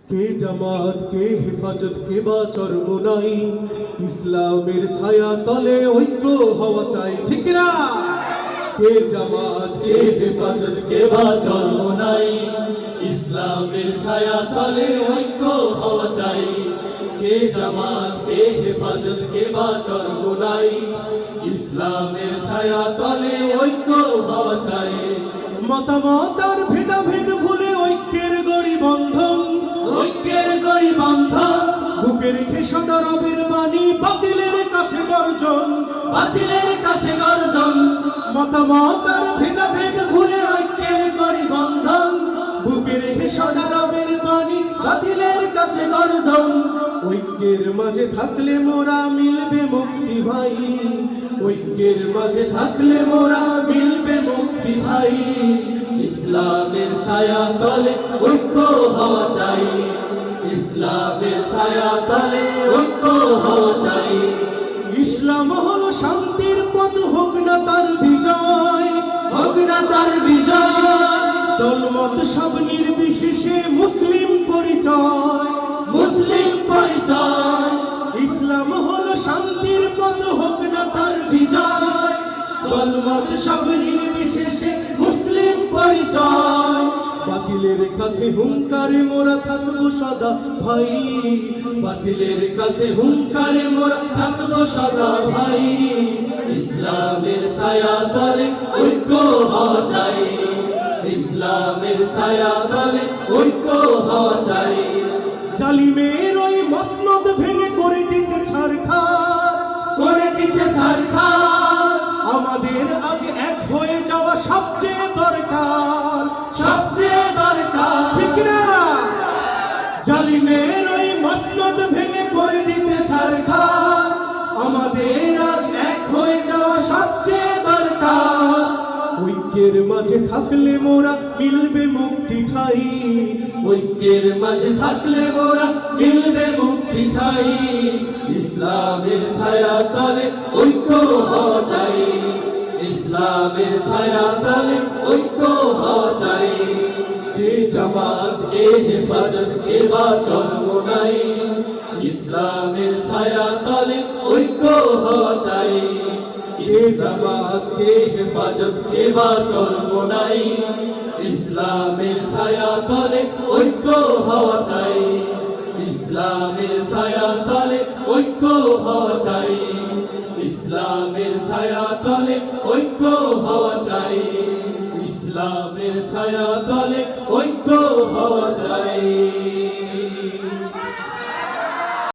কে জামাত কে হেফাজত কে বা চরমোনাই, ইসলামের ছায়া তলে ঐক্য হওয়া চাই, ঠিক না? কে জামাত কে হেফাজত কে বা চরমোনাই, ইসলামের ছায়া তলে ঐক্য হওয়া চাই। কে জামাত কে হেফাজত কে বা চরমোনাই, ইসলামের ছায়া তলে ঐক্য হওয়া চাই। মতামত আর ভেদাভেদ ভুলে ঐক্যের গড়ি বন্ধন, ঐক্যের গড়ি বন্ধন। বুকে রেখে সদা রবের বাণী, বাতিলের কাছে গর্জন, বাতিলের কাছে গর্জন। মতামত আর ভেদাভেদ ভুলে ঐক্যের গড়ি বন্ধন, বুকে রেখে সদা রবের বাণী, বাতিলের কাছে গর্জন। ঐক্যের মাঝে থাকলে মোরা মিলবে মুক্তি ভাই, ঐক্যের মাঝে থাকলে মোরা মিলবে মুক্তি ভাই। ইসলামের ছায়া তলে ঐক্য হওয়া চাই, ইসলামের ছায়া তলে ঐক্য হওয়া চাই। ইসলাম হলো শান্তির পথ, হোক না তার বিজয়, হোক না তার বিজয়। দলমত সব নির্বিশেষে মুসলিম পরিচয়, মুসলিম পরিচয়। ইসলাম হলো শান্তির পথ, হোক না তার বিজয়। দলমত সব নির্বিশেষে মুসলিম পরিচয়। বাতিলের কাছে হুঙ্কারে মোরা থাকবো সদা ভাই, বাতিলের কাছে হুঙ্কারে মোরা থাকবো সদা ভাই। ইসলামের ছায়া তলে ঐক্য হওয়া চাই, ইসলামের ছায়া তলে ঐক্য হওয়া চাই। জালিমের ওই মসনদ ভেঙে করে দিতে ছারখার, করে দিতে ছারখার। আমাদের আজ এক হয়ে যাওয়া সবচেয়ে দরকার, সবচেয়ে দরকার, ঠিক না? জালিমের ওই মসনদ ভেঙে করে দিতে ছারখার। আমাদের আজ এক হয়ে যাওয়া সবচেয়ে দরকার। ঐক্যের মাঝে থাকলে মোরা মিলবে মুক্তি ঠাই, ঐক্যের মাঝে থাকলে মোরা মিলবে মুক্তি ঠাই। ইসলামের ছায়া তলে ঐক্য হওয়া চাই, ইসলামের ছায়া তলে ঐক্য হওয়া চাই। কে জামাত কে হেফাজত কে বা চরমোনাই, ইসলামের ছায়া তলে ঐক্য হওয়া চাই। কে জামাত কে হেফাজত কে বা চরমোনাই, ইসলামের ছায়া তলে ঐক্য হওয়া চাই, ইসলামের ছায়া তলে ঐক্য হওয়া চাই। ইসলামের ছায়া তলে ঐক্য হওয়া চাই, ইসলামের ছায়া তলে ঐক্য হওয়া চাই।